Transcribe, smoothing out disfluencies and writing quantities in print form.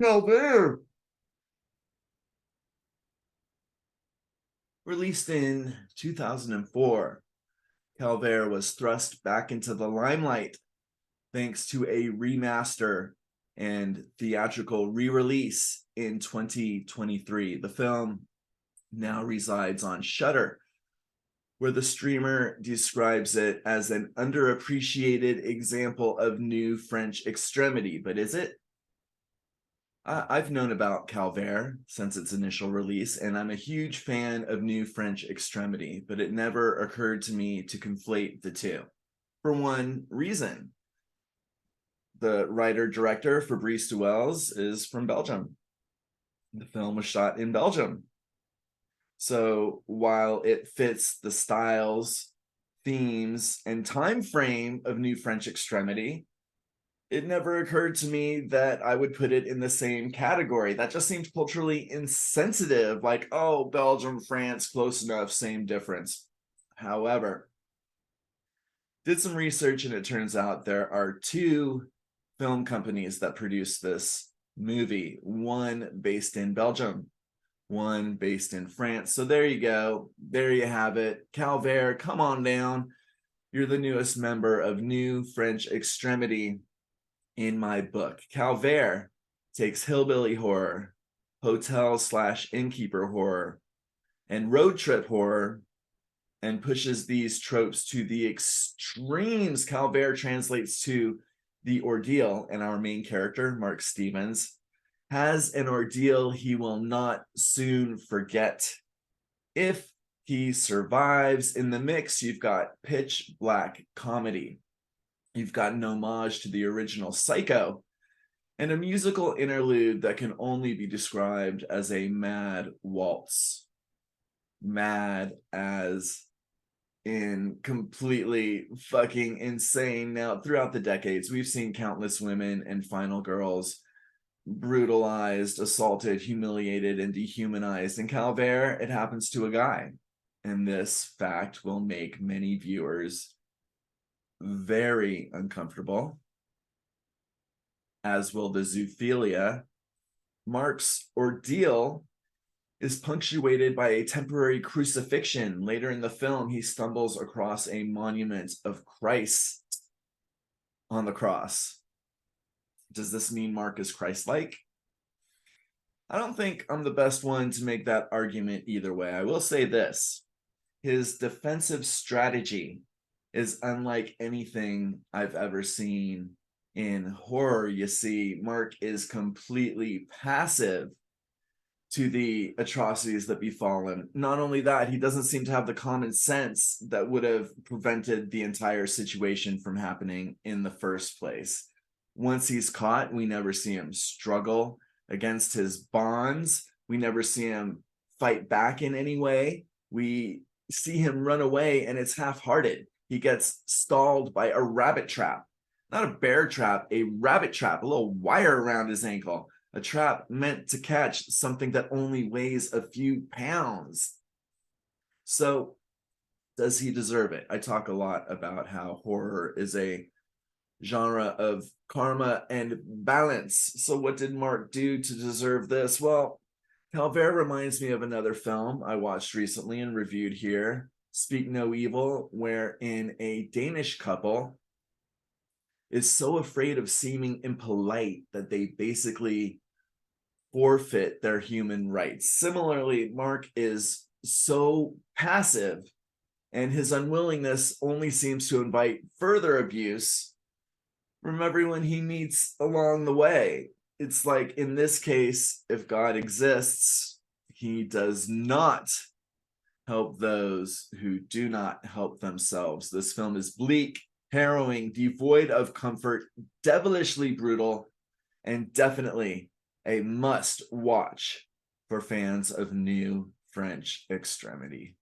Calvaire, released in 2004, Calvaire was thrust back into the limelight thanks to a remaster and theatrical re-release in 2023. The film now resides on Shudder, where the streamer describes it as an underappreciated example of new French extremity. But is it? I've known about Calvaire since its initial release, and I'm a huge fan of new French extremity, but it never occurred to me to conflate the two. For one reason, the writer-director, Fabrice du Welz, is from Belgium. The film was shot in Belgium. So while it fits the styles, themes, and time frame of new French extremity, it never occurred to me that I would put it in the same category. That just seemed culturally insensitive, like, oh, Belgium, France, close enough, same difference. However, did some research and it turns out there are two film companies that produce this movie, one based in Belgium, one based in France. So there you go. There you have it. Calvaire, come on down. You're the newest member of New French Extremity in my book. Calvaire takes hillbilly horror, hotel/innkeeper horror, and road trip horror and pushes these tropes to the extremes. Calvaire translates to the ordeal, and our main character, Marc Stevens, has an ordeal he will not soon forget. If he survives, in the mix, you've got pitch black comedy. You've got an homage to the original Psycho, and a musical interlude that can only be described as a mad waltz. Mad as in completely fucking insane. Now, throughout the decades, we've seen countless women and final girls brutalized, assaulted, humiliated, and dehumanized. In Calvaire, it happens to a guy. And this fact will make many viewers very uncomfortable, as will the zoophilia. Marc's ordeal is punctuated by a temporary crucifixion. Later in the film, he stumbles across a monument of Christ on the cross. Does this mean Marc is Christ-like? I don't think I'm the best one to make that argument either way. I will say this: his defensive strategy is unlike anything I've ever seen in horror. You see, Marc is completely passive to the atrocities that befall him. Not only that, he doesn't seem to have the common sense that would have prevented the entire situation from happening in the first place. Once he's caught, we never see him struggle against his bonds. We never see him fight back in any way. We see him run away, and it's half-hearted. He gets stalled by a rabbit trap. Not a bear trap, a rabbit trap, a little wire around his ankle. A trap meant to catch something that only weighs a few pounds. So, does he deserve it? I talk a lot about how horror is a genre of karma and balance. So what did Marc do to deserve this? Well, Calvaire reminds me of another film I watched recently and reviewed here, Speak No Evil, wherein a Danish couple is so afraid of seeming impolite that they basically forfeit their human rights. Similarly, Marc is so passive, and his unwillingness only seems to invite further abuse from everyone he meets along the way. It's like, in this case, if God exists, he does not help those who do not help themselves. This film is bleak, harrowing, devoid of comfort, devilishly brutal, and definitely a must watch for fans of new French extremity.